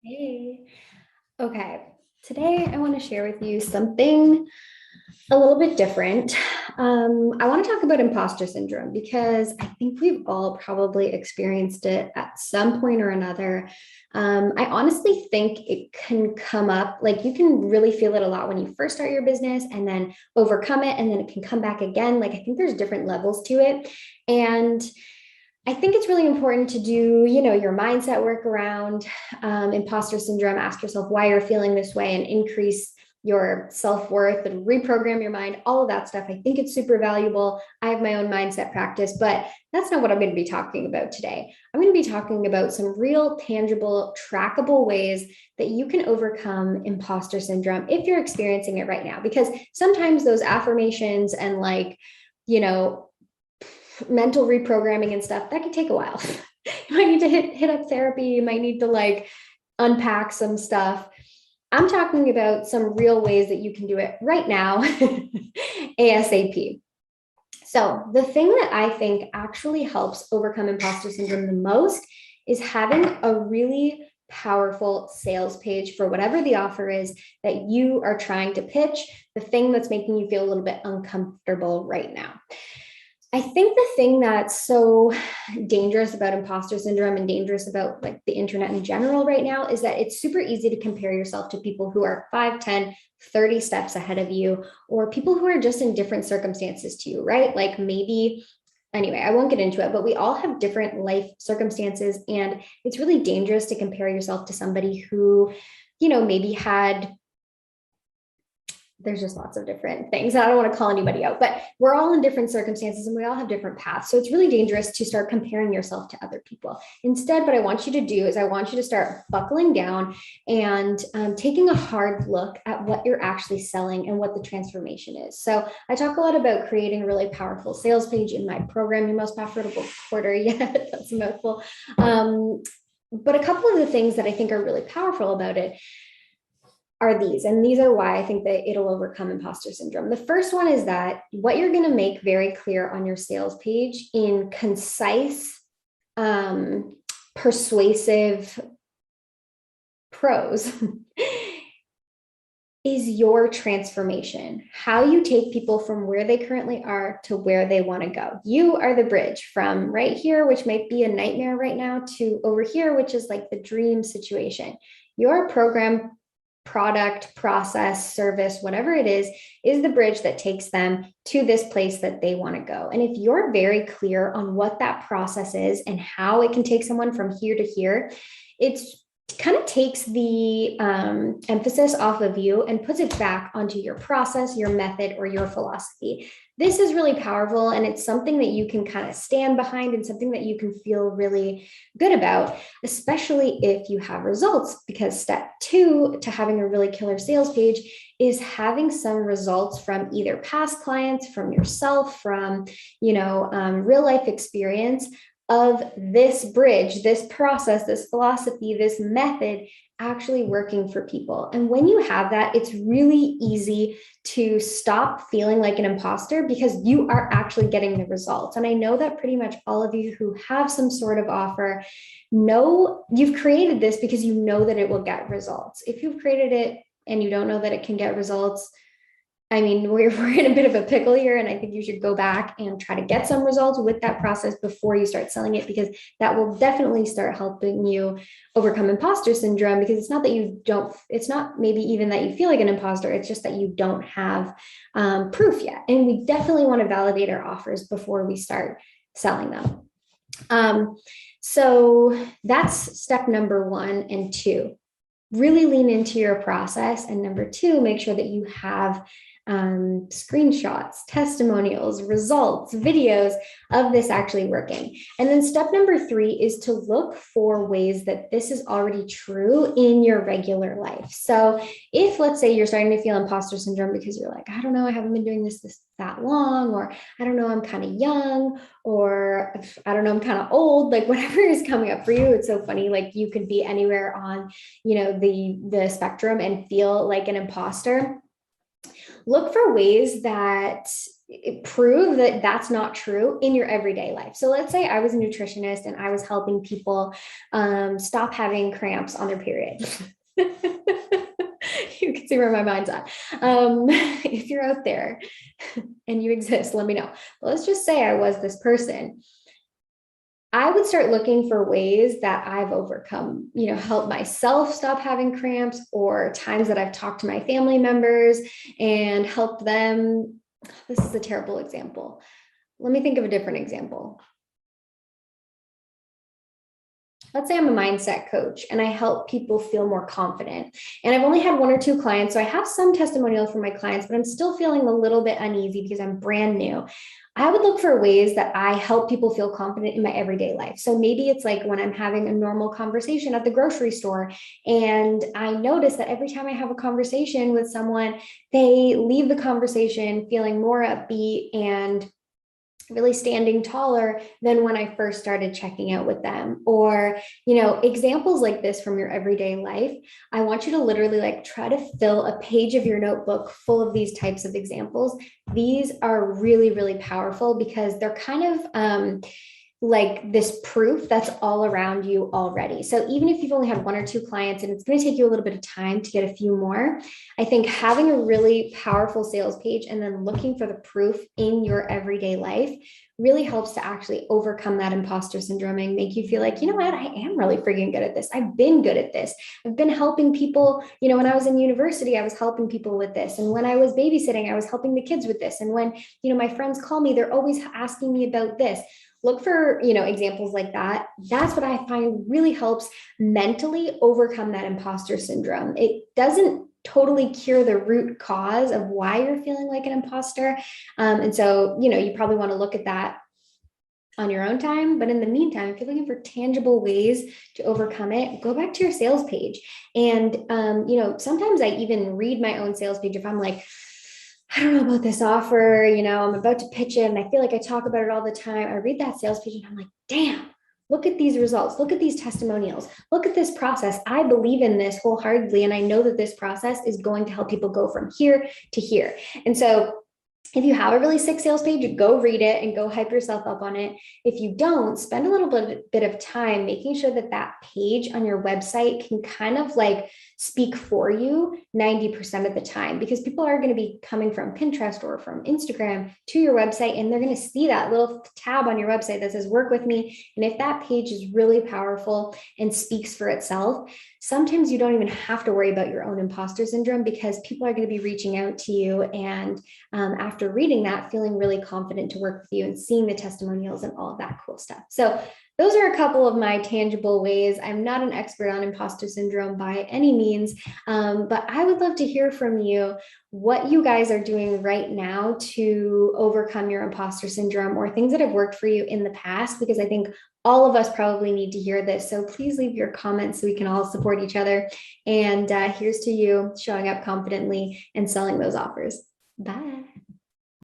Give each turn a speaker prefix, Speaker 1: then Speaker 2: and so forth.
Speaker 1: Hey. Okay. Today I want to share with you something a little bit different. I want to talk about imposter syndrome because I think we've all probably experienced it at some point or another. I honestly think it can come up, like you can really feel it a lot when you first start your business and then overcome it, and then it can come back again. Like I think there's different levels to it. And I think it's really important to do, your mindset work around imposter syndrome. Ask yourself why you're feeling this way and increase your self-worth and reprogram your mind, all of that stuff. I think it's super valuable. I have my own mindset practice, but that's not what I'm going to be talking about today. I'm going to be talking about some real, tangible, trackable ways that you can overcome imposter syndrome if you're experiencing it right now. Because sometimes those affirmations and you know, mental reprogramming and stuff, that could take a while. You might need to hit up therapy. You might need to unpack some stuff. I'm talking about some real ways that you can do it right now, ASAP. So, the thing that I think actually helps overcome imposter syndrome the most is having a really powerful sales page for whatever the offer is that you are trying to pitch, the thing that's making you feel a little bit uncomfortable right now. I think the thing that's so dangerous about imposter syndrome and dangerous about the internet in general right now is that it's super easy to compare yourself to people who are 5, 10, 30 steps ahead of you, or people who are just in different circumstances to you, right? Like maybe, anyway, I won't get into it, but we all have different life circumstances. And it's really dangerous to compare yourself to somebody who, maybe had, there's just lots of different things. I don't want to call anybody out, but we're all in different circumstances and we all have different paths. So it's really dangerous to start comparing yourself to other people. Instead, what I want you to do is I want you to start buckling down and taking a hard look at what you're actually selling and what the transformation is. So I talk a lot about creating a really powerful sales page in my program, Your Most Profitable Quarter. Yeah, that's a mouthful. But a couple of the things that I think are really powerful about it are these, and these are why I think that it'll overcome imposter syndrome. The first one is that what you're going to make very clear on your sales page in concise, persuasive prose is your transformation, how you take people from where they currently are to where they want to go. You are the bridge from right here, which might be a nightmare right now, to over here, which is like the dream situation. Your program, product, process, service, whatever it is the bridge that takes them to this place that they want to go. And if you're very clear on what that process is and how it can take someone from here to here, it's kind of takes the emphasis off of you and puts it back onto your process, your method, or your philosophy. This is really powerful, and it's something that you can kind of stand behind and something that you can feel really good about, especially if you have results. Because step 2 to having a really killer sales page is having some results from either past clients, from yourself, from real life experience of this bridge, this process, this philosophy, this method actually working for people. And when you have that, it's really easy to stop feeling like an imposter because you are actually getting the results. And I know that pretty much all of you who have some sort of offer know you've created this because you know that it will get results. If you've created it and you don't know that it can get results, I mean, we're in a bit of a pickle here, and I think you should go back and try to get some results with that process before you start selling it, because that will definitely start helping you overcome imposter syndrome. Because it's not that you don't, it's not maybe even that you feel like an imposter, it's just that you don't have proof yet. And we definitely want to validate our offers before we start selling them. So that's step number 1 and 2. Really lean into your process. And number 2, make sure that you have screenshots, testimonials, results, videos of this actually working. And then step number 3 is to look for ways that this is already true in your regular life. So if, let's say, you're starting to feel imposter syndrome because you're like, I don't know, I haven't been doing this that long, or I don't know, I'm kind of young, or I don't know, I'm kind of old, like whatever is coming up for you. It's so funny. Like you could be anywhere on, the spectrum and feel like an imposter. Look for ways that prove that that's not true in your everyday life. So let's say I was a nutritionist and I was helping people stop having cramps on their period. You can see where my mind's at. If you're out there and you exist, let me know. But let's just say I was this person. I would start looking for ways that I've overcome, help myself stop having cramps, or times that I've talked to my family members and helped them. This is a terrible example. Let me think of a different example. Let's say I'm a mindset coach and I help people feel more confident. And I've only had 1 or 2 clients. So I have some testimonials from my clients, but I'm still feeling a little bit uneasy because I'm brand new. I would look for ways that I help people feel confident in my everyday life. So maybe it's like when I'm having a normal conversation at the grocery store, and I notice that every time I have a conversation with someone, they leave the conversation feeling more upbeat and really standing taller than when I first started checking out with them. Or, examples like this from your everyday life. I want you to literally try to fill a page of your notebook full of these types of examples. These are really, really powerful because they're kind of like this proof that's all around you already. So even if you've only had 1 or 2 clients and it's going to take you a little bit of time to get a few more, I think having a really powerful sales page and then looking for the proof in your everyday life really helps to actually overcome that imposter syndrome and make you feel like, you know what, I am really freaking good at this. I've been good at this. I've been helping people, when I was in university, I was helping people with this. And when I was babysitting, I was helping the kids with this. And when, my friends call me, they're always asking me about this. Look for, examples like that. That's what I find really helps mentally overcome that imposter syndrome. It doesn't totally cure the root cause of why you're feeling like an imposter. And so, you probably want to look at that on your own time. But in the meantime, if you're looking for tangible ways to overcome it, go back to your sales page. And, sometimes I even read my own sales page if I'm like, I don't know about this offer, I'm about to pitch it and I feel like I talk about it all the time. I read that sales page and I'm like, damn, look at these results. Look at these testimonials. Look at this process. I believe in this wholeheartedly. And I know that this process is going to help people go from here to here. And so if you have a really sick sales page, go read it and go hype yourself up on it. If you don't, spend a little bit of time making sure that that page on your website can kind of speak for you 90% of the time, because people are going to be coming from Pinterest or from Instagram to your website, and they're going to see that little tab on your website that says work with me. And if that page is really powerful and speaks for itself, sometimes you don't even have to worry about your own imposter syndrome, because people are going to be reaching out to you and after reading that, feeling really confident to work with you and seeing the testimonials and all of that cool stuff. So those are a couple of my tangible ways. I'm not an expert on imposter syndrome by any means, but I would love to hear from you what you guys are doing right now to overcome your imposter syndrome, or things that have worked for you in the past, because I think all of us probably need to hear this. So please leave your comments so we can all support each other. And here's to you showing up confidently and selling those offers. Bye.